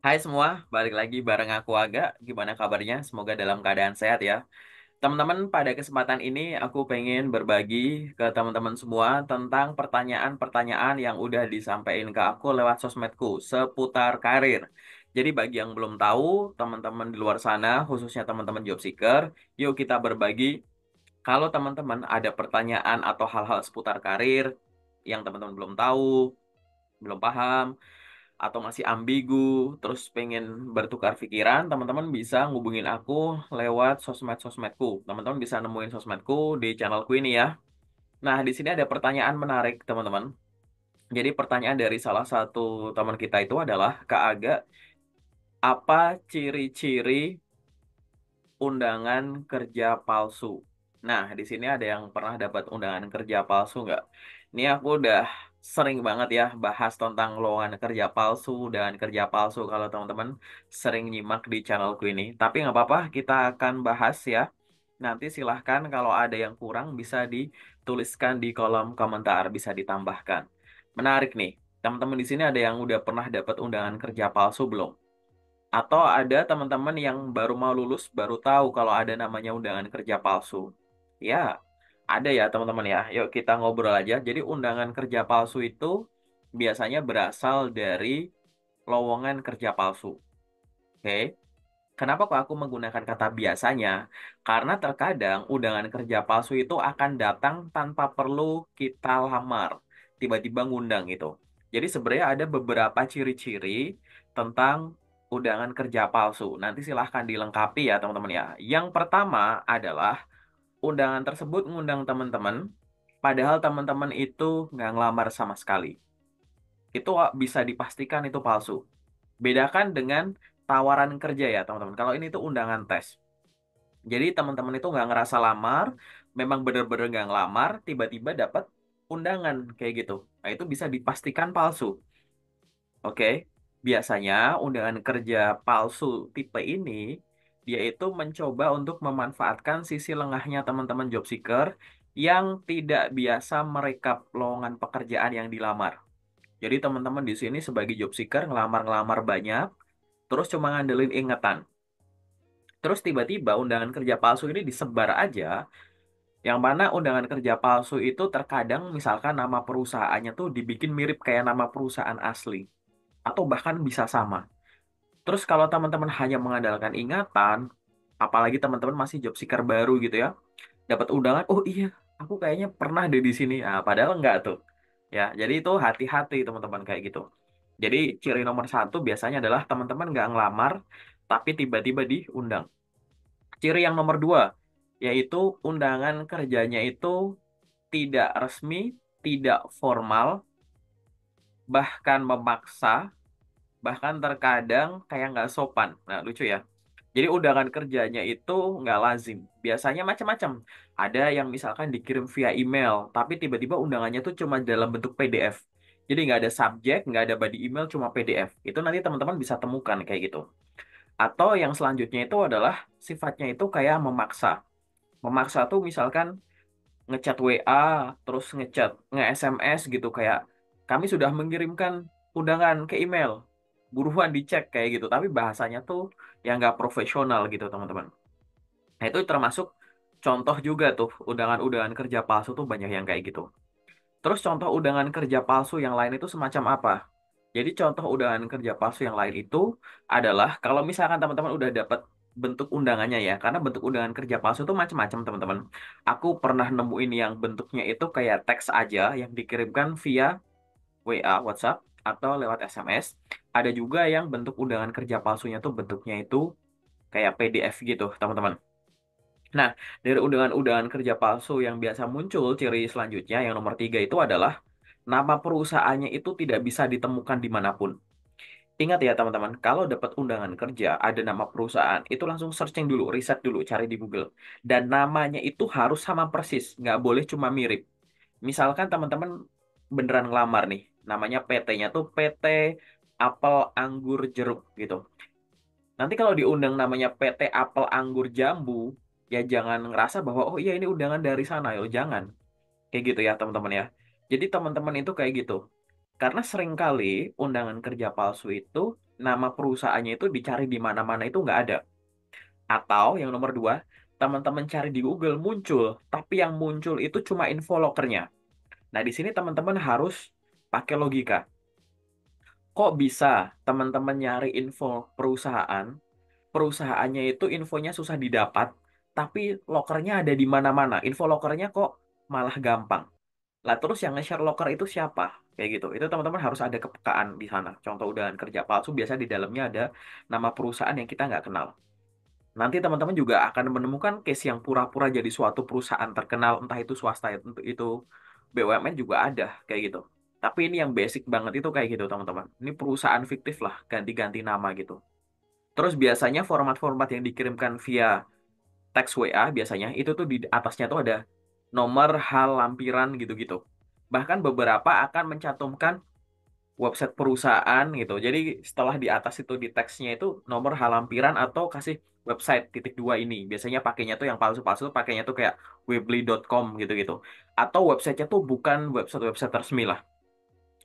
Hai semua, balik lagi bareng aku Aga. Gimana kabarnya? Semoga dalam keadaan sehat ya. Teman-teman, pada kesempatan ini aku pengen berbagi ke teman-teman semua tentang pertanyaan-pertanyaan yang udah disampaikan ke aku lewat sosmedku seputar karir. Jadi bagi yang belum tahu, teman-teman di luar sana, khususnya teman-teman job seeker, yuk kita berbagi. Kalau teman-teman ada pertanyaan atau hal-hal seputar karir yang teman-teman belum tahu, belum paham, atau masih ambigu, terus pengen bertukar pikiran, teman-teman bisa ngubungin aku lewat sosmed-sosmedku. Teman-teman bisa nemuin sosmedku di channelku ini ya. Nah, di sini ada pertanyaan menarik, teman-teman. Jadi pertanyaan dari salah satu teman kita itu adalah, Kak Aga, apa ciri-ciri undangan kerja palsu? Nah, di sini ada yang pernah dapat undangan kerja palsu nggak? Ini aku udah sering banget ya bahas tentang lowongan kerja palsu dan kerja palsu kalau teman-teman sering nyimak di channelku ini. Tapi nggak apa-apa, kita akan bahas ya. Nanti silahkan kalau ada yang kurang bisa dituliskan di kolom komentar, bisa ditambahkan. Menarik nih, teman-teman di sini ada yang udah pernah dapat undangan kerja palsu belum? Atau ada teman-teman yang baru mau lulus, baru tahu kalau ada namanya undangan kerja palsu. Ya, ada ya teman-teman ya. Yuk kita ngobrol aja. Jadi undangan kerja palsu itu biasanya berasal dari lowongan kerja palsu. Oke. Kenapa kok aku menggunakan kata biasanya? Karena terkadang undangan kerja palsu itu akan datang tanpa perlu kita lamar. Tiba-tiba ngundang itu. Jadi sebenarnya ada beberapa ciri-ciri tentang undangan kerja palsu. Nanti silahkan dilengkapi ya teman-teman ya. Yang pertama adalah undangan tersebut ngundang teman-teman, padahal teman-teman itu nggak ngelamar sama sekali. Itu bisa dipastikan itu palsu. Bedakan dengan tawaran kerja ya teman-teman. Kalau ini tuh undangan tes. Jadi teman-teman itu nggak ngerasa lamar, memang bener-bener nggak ngelamar, tiba-tiba dapat undangan kayak gitu. Nah itu bisa dipastikan palsu. Oke, biasanya undangan kerja palsu tipe ini dia itu mencoba untuk memanfaatkan sisi lengahnya teman-teman job seeker yang tidak biasa merekap lowongan pekerjaan yang dilamar. Jadi teman-teman di sini sebagai job seeker ngelamar-ngelamar banyak, terus cuma ngandelin ingatan. Terus tiba-tiba undangan kerja palsu ini disebar aja, yang mana undangan kerja palsu itu terkadang misalkan nama perusahaannya tuh dibikin mirip kayak nama perusahaan asli, atau bahkan bisa sama. Terus kalau teman-teman hanya mengandalkan ingatan, apalagi teman-teman masih job seeker baru gitu ya, dapat undangan, oh iya, aku kayaknya pernah deh di sini. Nah, padahal enggak tuh. Ya, jadi itu hati-hati teman-teman kayak gitu. Jadi ciri nomor satu biasanya adalah teman-teman nggak ngelamar, tapi tiba-tiba diundang. Ciri yang nomor dua, yaitu undangan kerjanya itu tidak resmi, tidak formal, bahkan memaksa, bahkan terkadang kayak nggak sopan. Nah, lucu ya. Jadi undangan kerjanya itu nggak lazim. Biasanya macam-macam. Ada yang misalkan dikirim via email, tapi tiba-tiba undangannya tuh cuma dalam bentuk PDF. Jadi nggak ada subjek, nggak ada body email, cuma PDF. Itu nanti teman-teman bisa temukan kayak gitu. Atau yang selanjutnya itu adalah sifatnya itu kayak memaksa. Memaksa tuh misalkan ngechat WA, terus ngechat, nge-SMS gitu kayak kami sudah mengirimkan undangan ke email. Buruan dicek kayak gitu, tapi bahasanya tuh yang nggak profesional gitu teman-teman. Nah itu termasuk contoh juga tuh undangan-undangan kerja palsu tuh banyak yang kayak gitu. Terus contoh undangan kerja palsu yang lain itu semacam apa? Jadi contoh undangan kerja palsu yang lain itu adalah kalau misalkan teman-teman udah dapat bentuk undangannya ya, karena bentuk undangan kerja palsu itu macam-macam teman-teman. Aku pernah nemuin yang bentuknya itu kayak teks aja yang dikirimkan via WA, WhatsApp, atau lewat SMS. Ada juga yang bentuk undangan kerja palsunya tuh bentuknya itu kayak PDF gitu teman-teman. Nah, dari undangan-undangan kerja palsu yang biasa muncul, ciri selanjutnya yang nomor tiga itu adalah nama perusahaannya itu tidak bisa ditemukan dimanapun. Ingat ya teman-teman, kalau dapat undangan kerja, ada nama perusahaan, itu langsung searching dulu, riset dulu, cari di Google. Dan namanya itu harus sama persis, nggak boleh cuma mirip. Misalkan teman-teman beneran ngelamar nih, namanya PT-nya tuh PT Apel Anggur Jeruk gitu. Nanti kalau diundang namanya PT Apel Anggur Jambu, ya jangan ngerasa bahwa, oh iya ini undangan dari sana, ya jangan. Kayak gitu ya teman-teman ya. Jadi teman-teman itu kayak gitu. Karena seringkali undangan kerja palsu itu nama perusahaannya itu dicari di mana-mana itu nggak ada. Atau yang nomor dua, teman-teman cari di Google muncul, tapi yang muncul itu cuma info lokernya. Nah, di sini teman-teman harus pakai logika. Kok bisa teman-teman nyari info perusahaan, perusahaannya itu infonya susah didapat, tapi lokernya ada di mana-mana. Info lokernya kok malah gampang. Lah terus yang nge-share loker itu siapa? Kayak gitu. Itu teman-teman harus ada kepekaan di sana. Contoh udahan kerja palsu biasa di dalamnya ada nama perusahaan yang kita nggak kenal. Nanti teman-teman juga akan menemukan case yang pura-pura jadi suatu perusahaan terkenal, entah itu swasta, itu BUMN juga ada kayak gitu. Tapi ini yang basic banget itu kayak gitu, teman-teman. Ini perusahaan fiktif lah, ganti-ganti nama gitu. Terus biasanya format-format yang dikirimkan via teks WA biasanya itu tuh di atasnya tuh ada nomor hal lampiran gitu-gitu. Bahkan beberapa akan mencantumkan website perusahaan gitu. Jadi setelah di atas itu di teksnya itu nomor halampiran atau kasih website titik dua ini. Biasanya pakainya tuh yang palsu-palsu pakainya tuh kayak weebly.com gitu-gitu. Atau websitenya tuh bukan website-website resmi lah.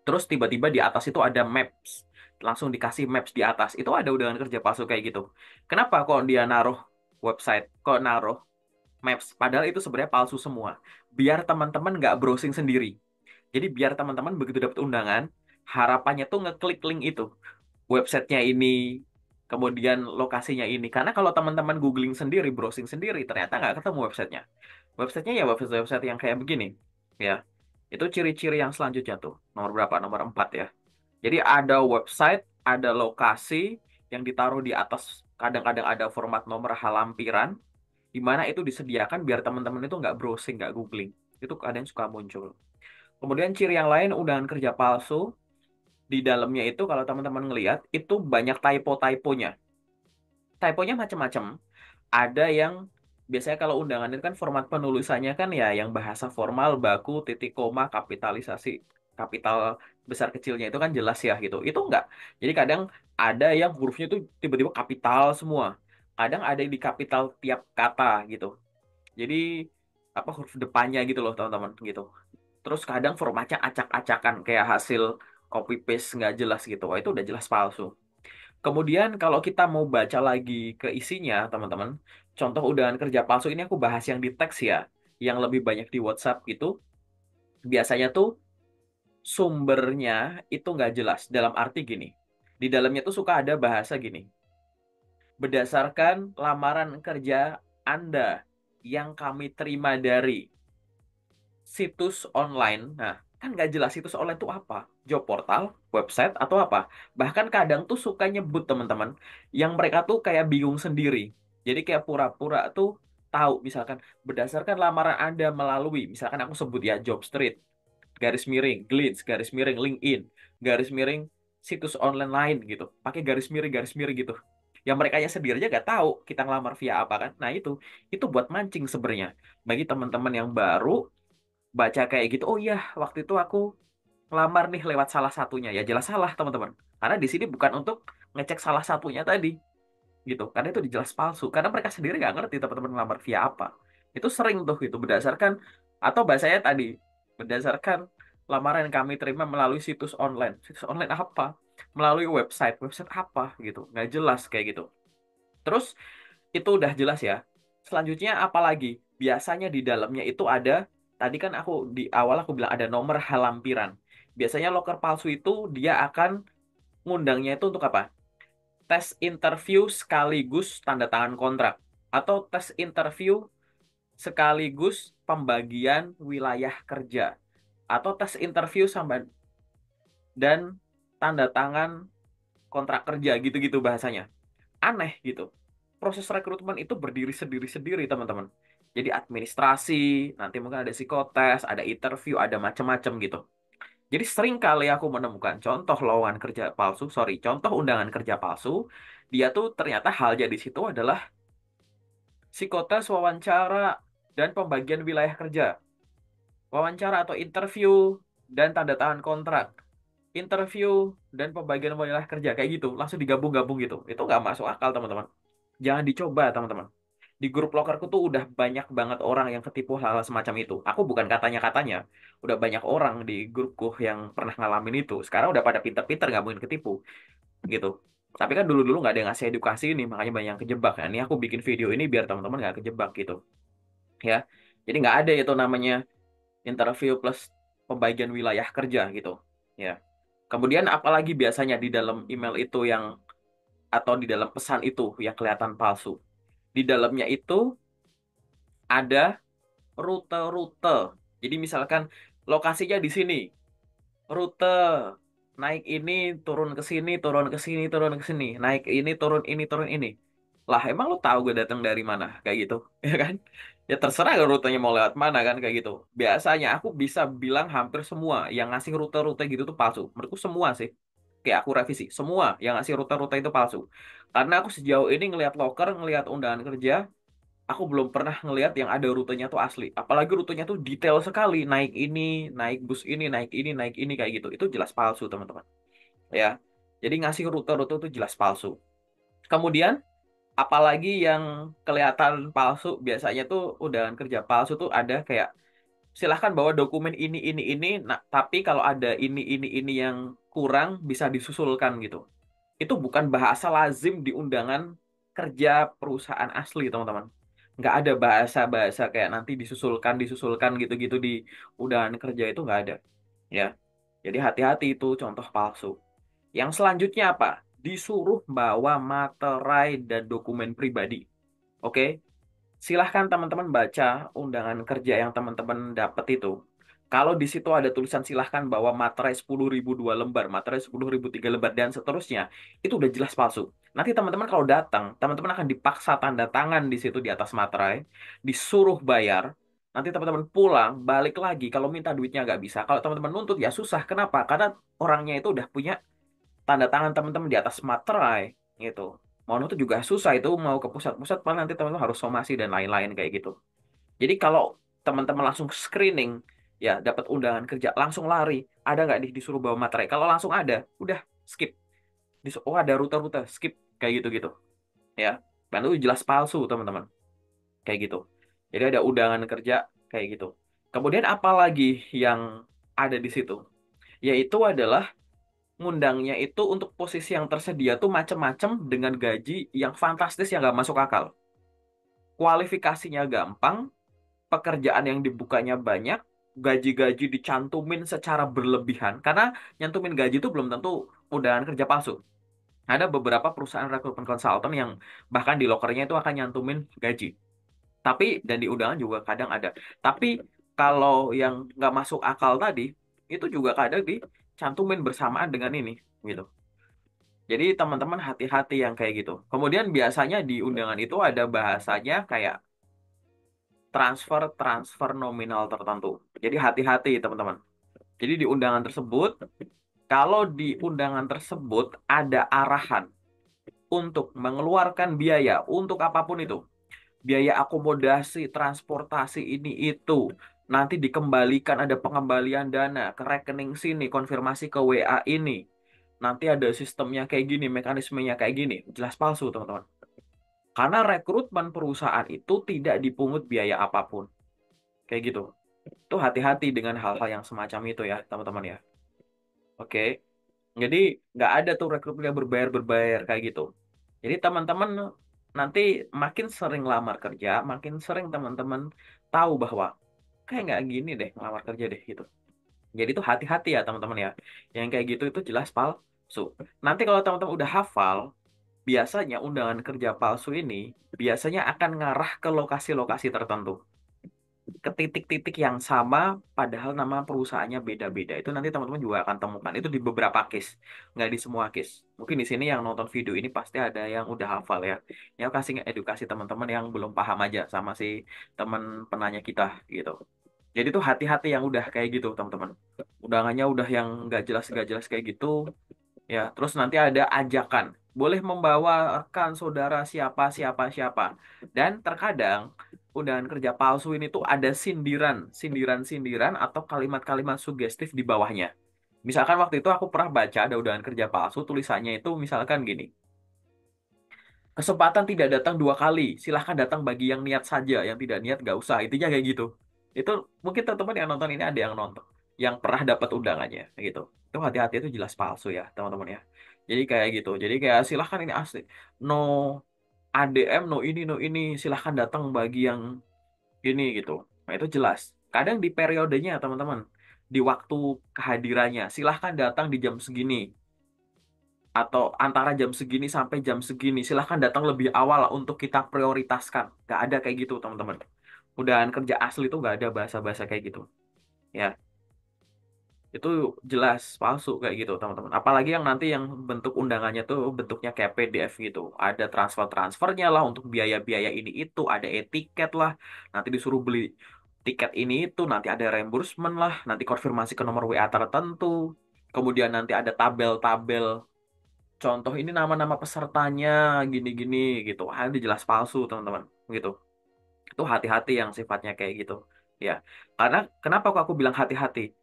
Terus tiba-tiba di atas itu ada maps. Langsung dikasih maps di atas. Itu ada undangan kerja palsu kayak gitu. Kenapa kok dia naruh website, kok naruh maps? Padahal itu sebenarnya palsu semua. Biar teman-teman nggak browsing sendiri. Jadi biar teman-teman begitu dapat undangan, harapannya tuh ngeklik link itu, websitenya ini, kemudian lokasinya ini. Karena kalau teman-teman googling sendiri, browsing sendiri, ternyata nggak ketemu websitenya. Websitenya ya website-website yang kayak begini, ya. Itu ciri-ciri yang selanjutnya tuh, nomor berapa? Nomor 4 ya. Jadi ada website, ada lokasi yang ditaruh di atas, kadang-kadang ada format nomor halampiran, di mana itu disediakan biar teman-teman itu nggak browsing, nggak googling. Itu kadang suka muncul. Kemudian ciri yang lain undangan kerja palsu di dalamnya itu kalau teman-teman ngelihat itu banyak typo-typonya. Typonya macam-macam. Ada yang biasanya kalau undangan itu kan format penulisannya kan ya yang bahasa formal, baku, titik koma, kapitalisasi, kapital besar kecilnya itu kan jelas ya gitu. Itu enggak. Jadi kadang ada yang hurufnya itu tiba-tiba kapital semua. Kadang ada yang di kapital tiap kata gitu. Jadi apa huruf depannya gitu loh teman-teman gitu. Terus kadang formatnya acak-acakan kayak hasil copy paste nggak jelas gitu. Wah, itu udah jelas palsu. Kemudian kalau kita mau baca lagi ke isinya, teman-teman, contoh undangan kerja palsu ini aku bahas yang di teks ya, yang lebih banyak di WhatsApp gitu. Biasanya tuh sumbernya itu nggak jelas. Dalam arti gini, di dalamnya tuh suka ada bahasa gini. Berdasarkan lamaran kerja Anda yang kami terima dari situs online. Nah, kan nggak jelas situs online itu apa. Job portal, website, atau apa. Bahkan kadang tuh suka nyebut teman-teman. Yang mereka tuh kayak bingung sendiri. Jadi kayak pura-pura tuh tahu. Misalkan berdasarkan lamaran Anda melalui. Misalkan aku sebut ya Jobstreet. Garis miring, Glitch, garis miring, LinkedIn. Garis miring, situs online lain gitu. Pakai garis miring gitu. Yang mereka sendiri aja nggak tahu kita ngelamar via apa kan. Nah itu buat mancing sebenarnya. Bagi teman-teman yang baru, baca kayak gitu, oh iya, waktu itu aku ngelamar nih lewat salah satunya. Ya jelas salah, teman-teman. Karena di sini bukan untuk ngecek salah satunya tadi, gitu. Karena itu jelas palsu. Karena mereka sendiri nggak ngerti teman-teman ngelamar via apa. Itu sering tuh gitu, berdasarkan, atau bahasanya tadi, berdasarkan lamaran yang kami terima melalui situs online. Situs online apa? Melalui website. Website apa? Gitu. Nggak jelas kayak gitu. Terus, itu udah jelas ya. Selanjutnya apa lagi? Biasanya di dalamnya itu ada, tadi kan aku di awal aku bilang ada nomor halampiran. Biasanya loker palsu itu dia akan ngundangnya itu untuk apa? Tes interview sekaligus tanda tangan kontrak. Atau tes interview sekaligus pembagian wilayah kerja. Atau tes interview sama dan tanda tangan kontrak kerja gitu-gitu bahasanya. Aneh gitu. Proses rekrutmen itu berdiri sendiri-sendiri, teman-teman. Jadi administrasi, nanti mungkin ada psikotes, ada interview, ada macam-macam gitu. Jadi sering kali aku menemukan contoh lowongan kerja palsu, sorry, contoh undangan kerja palsu, dia tuh ternyata halnya di situ adalah psikotes, wawancara, dan pembagian wilayah kerja. Wawancara atau interview dan tanda tangan kontrak. Interview dan pembagian wilayah kerja kayak gitu, langsung digabung-gabung gitu. Itu nggak masuk akal, teman-teman. Jangan dicoba, teman-teman. Di grup lokerku tuh udah banyak banget orang yang ketipu hal-hal semacam itu. Aku bukan katanya-katanya. Udah banyak orang di grupku yang pernah ngalamin itu. Sekarang udah pada pinter-pinter nggak mungkin ketipu. Gitu. Tapi kan dulu-dulu nggak ada yang ngasih edukasi ini, makanya banyak yang kejebak. Nah, ini aku bikin video ini biar teman-teman nggak kejebak gitu, ya. Jadi nggak ada itu namanya interview plus pembagian wilayah kerja gitu, ya. Kemudian apalagi biasanya di dalam email itu yang atau di dalam pesan itu yang kelihatan palsu. Di dalamnya itu ada rute-rute. Jadi misalkan lokasinya di sini, rute naik ini turun ke sini, turun ke sini, turun ke sini, naik ini turun ini turun ini. Lah emang lu tahu gue datang dari mana kayak gitu, ya kan? Ya terserah rutenya mau lewat mana kan kayak gitu. Biasanya aku bisa bilang hampir semua yang ngasih rute-rute gitu tuh palsu. Menurutku semua sih. Kayak aku revisi, semua yang ngasih rute-rute itu palsu. Karena aku sejauh ini ngelihat loker, ngelihat undangan kerja, aku belum pernah ngelihat yang ada rutenya tuh asli. Apalagi rutenya tuh detail sekali. Naik ini, naik bus ini, naik ini, naik ini kayak gitu. Itu jelas palsu, teman-teman. Ya. Jadi ngasih rute-rute itu jelas palsu. Kemudian apalagi yang kelihatan palsu biasanya tuh undangan kerja palsu tuh ada kayak silahkan bawa dokumen ini, nah, tapi kalau ada ini yang kurang bisa disusulkan gitu. Itu bukan bahasa lazim di undangan kerja perusahaan asli, teman-teman. Nggak ada bahasa-bahasa kayak nanti disusulkan gitu-gitu di undangan kerja itu nggak ada. Ya, jadi hati-hati itu contoh palsu. Yang selanjutnya apa? Disuruh bawa materai dan dokumen pribadi. Oke, silahkan teman-teman baca undangan kerja yang teman-teman dapat itu. Kalau di situ ada tulisan silahkan bawa materai 10.000 dua lembar, materai 10.000 tiga lembar, dan seterusnya, itu udah jelas palsu. Nanti teman-teman kalau datang, teman-teman akan dipaksa tanda tangan di situ di atas materai, disuruh bayar. Nanti teman-teman pulang, balik lagi. Kalau minta duitnya nggak bisa. Kalau teman-teman nuntut, ya susah. Kenapa? Karena orangnya itu udah punya tanda tangan teman-teman di atas materai gitu. Mau nuntut juga susah itu mau ke pusat-pusat paling nanti teman-teman harus somasi dan lain-lain kayak gitu. Jadi kalau teman-teman langsung screening ya dapat undangan kerja langsung lari, ada nggak disuruh bawa materai? Kalau langsung ada, udah skip. Oh ada rute-rute, skip kayak gitu-gitu ya. Dan itu jelas palsu teman-teman kayak gitu. Jadi ada undangan kerja kayak gitu. Kemudian apalagi yang ada di situ? Yaitu adalah ngundangnya itu untuk posisi yang tersedia tuh macem-macem dengan gaji yang fantastis yang nggak masuk akal. Kualifikasinya gampang, pekerjaan yang dibukanya banyak, gaji-gaji dicantumin secara berlebihan. Karena nyantumin gaji itu belum tentu undangan kerja palsu. Ada beberapa perusahaan rekrutmen konsultan yang bahkan di lokernya itu akan nyantumin gaji. Tapi, dan di undangan juga kadang ada. Tapi kalau yang nggak masuk akal tadi, itu juga kadang dicantumin bersamaan dengan ini. Gitu. Jadi teman-teman hati-hati yang kayak gitu. Kemudian biasanya di undangan itu ada bahasanya kayak transfer nominal tertentu. Jadi hati-hati teman-teman. Jadi di undangan tersebut, kalau di undangan tersebut ada arahan untuk mengeluarkan biaya untuk apapun itu, biaya akomodasi, transportasi ini itu, nanti dikembalikan ada pengembalian dana ke rekening sini, konfirmasi ke WA ini. Nanti ada sistemnya kayak gini, mekanismenya kayak gini. Jelas palsu, teman-teman. Karena rekrutmen perusahaan itu tidak dipungut biaya apapun. Kayak gitu. Itu hati-hati dengan hal-hal yang semacam itu ya, teman-teman ya. Oke. Jadi nggak ada tuh rekrutmen yang berbayar-berbayar kayak gitu. Jadi teman-teman nanti makin sering lamar kerja, makin sering teman-teman tahu bahwa kayak nggak gini deh ngelamar kerja deh gitu. Jadi itu hati-hati ya teman-teman ya. Yang kayak gitu itu jelas palsu. Nanti kalau teman-teman udah hafal, biasanya undangan kerja palsu ini biasanya akan ngarah ke lokasi-lokasi tertentu, ke titik-titik yang sama, padahal nama perusahaannya beda-beda. Itu nanti teman-teman juga akan temukan. Itu di beberapa case, nggak di semua case. Mungkin di sini yang nonton video ini pasti ada yang udah hafal ya. Ya kasih edukasi teman-teman yang belum paham aja sama si teman penanya kita gitu. Jadi tuh hati-hati yang udah kayak gitu teman-teman. Undangannya udah yang nggak jelas kayak gitu. Ya, terus nanti ada ajakan. Boleh membawa rekan saudara siapa, siapa, siapa. Dan terkadang undangan kerja palsu ini tuh ada sindiran-sindiran atau kalimat-kalimat sugestif di bawahnya. Misalkan waktu itu aku pernah baca ada undangan kerja palsu, tulisannya itu misalkan gini. Kesempatan tidak datang dua kali, silahkan datang bagi yang niat saja, yang tidak niat gak usah. Intinya kayak gitu. Itu mungkin teman-teman yang nonton ini ada yang nonton, yang pernah dapat undangannya gitu. Itu hati-hati itu jelas palsu ya, teman-teman ya. Jadi kayak gitu. Jadi kayak silahkan ini asli. No ADM, no ini. Silahkan datang bagi yang ini gitu. Nah itu jelas. Kadang di periodenya teman-teman. Di waktu kehadirannya. Silahkan datang di jam segini. Atau antara jam segini sampai jam segini. Silahkan datang lebih awal untuk kita prioritaskan. Gak ada kayak gitu teman-teman. Udahan kerja asli itu gak ada bahasa-bahasa kayak gitu. Ya. Itu jelas palsu kayak gitu teman-teman. Apalagi yang nanti yang bentuk undangannya tuh bentuknya kayak PDF gitu. Ada transfernya lah untuk biaya-biaya ini itu, ada etiket lah. Nanti disuruh beli tiket ini itu, nanti ada reimbursement lah, nanti konfirmasi ke nomor WA tertentu. Kemudian nanti ada tabel-tabel contoh ini nama-nama pesertanya gini-gini gitu. Ada jelas palsu teman-teman gitu. Itu hati-hati yang sifatnya kayak gitu. Ya, karena kenapa kok aku bilang hati-hati?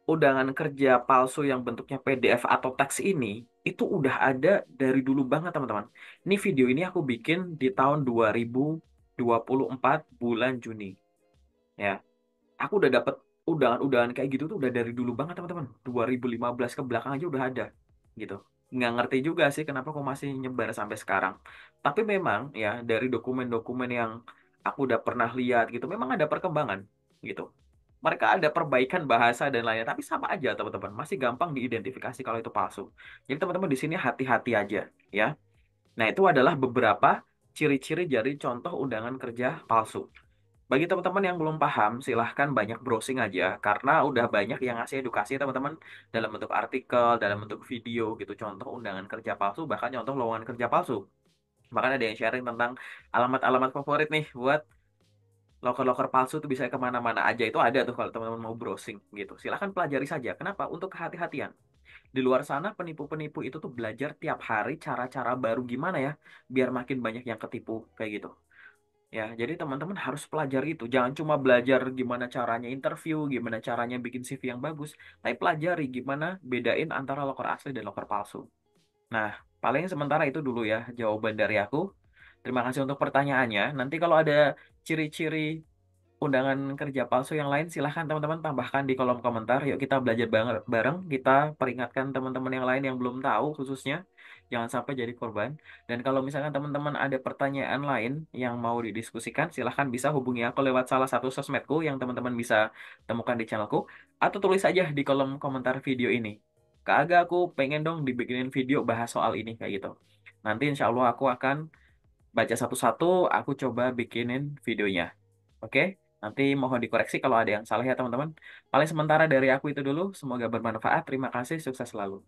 Undangan kerja palsu yang bentuknya PDF atau teks ini itu udah ada dari dulu banget teman-teman. Ini video ini aku bikin di tahun 2024 bulan Juni. Ya, aku udah dapet undangan-undangan kayak gitu tuh udah dari dulu banget teman-teman. 2015 ke belakang aja udah ada gitu. Nggak ngerti juga sih kenapa kok masih nyebar sampai sekarang. Tapi memang ya dari dokumen-dokumen yang aku udah pernah lihat gitu, memang ada perkembangan gitu. Mereka ada perbaikan bahasa dan lainnya, tapi sama aja teman-teman. Masih gampang diidentifikasi kalau itu palsu. Jadi teman-teman di sini hati-hati aja ya. Nah, itu adalah beberapa ciri-ciri dari contoh undangan kerja palsu. Bagi teman-teman yang belum paham, silahkan banyak browsing aja karena udah banyak yang ngasih edukasi teman-teman dalam bentuk artikel, dalam bentuk video gitu, contoh undangan kerja palsu, bahkan contoh lowongan kerja palsu. Bahkan ada yang sharing tentang alamat-alamat favorit nih buat loker-loker palsu itu bisa kemana-mana aja itu ada tuh kalau teman-teman mau browsing gitu. Silahkan pelajari saja. Kenapa? Untuk kehati-hatian. Di luar sana penipu-penipu itu tuh belajar tiap hari cara-cara baru gimana ya biar makin banyak yang ketipu kayak gitu. Ya, jadi teman-teman harus pelajari itu. Jangan cuma belajar gimana caranya interview, gimana caranya bikin CV yang bagus, tapi pelajari gimana bedain antara loker asli dan loker palsu. Nah, paling sementara itu dulu ya jawaban dari aku. Terima kasih untuk pertanyaannya. Nanti kalau ada ciri-ciri undangan kerja palsu yang lain, silahkan teman-teman tambahkan di kolom komentar. Yuk kita belajar bareng, kita peringatkan teman-teman yang lain yang belum tahu khususnya. Jangan sampai jadi korban. Dan kalau misalkan teman-teman ada pertanyaan lain yang mau didiskusikan, silahkan bisa hubungi aku lewat salah satu sosmedku yang teman-teman bisa temukan di channelku. Atau tulis aja di kolom komentar video ini. Kagak aku pengen dong dibikinin video bahas soal ini kayak gitu. Nanti insya Allah aku akan baca satu-satu, aku coba bikinin videonya. Oke, nanti mohon dikoreksi kalau ada yang salah ya teman-teman. Paling sementara dari aku itu dulu. Semoga bermanfaat. Terima kasih, sukses selalu.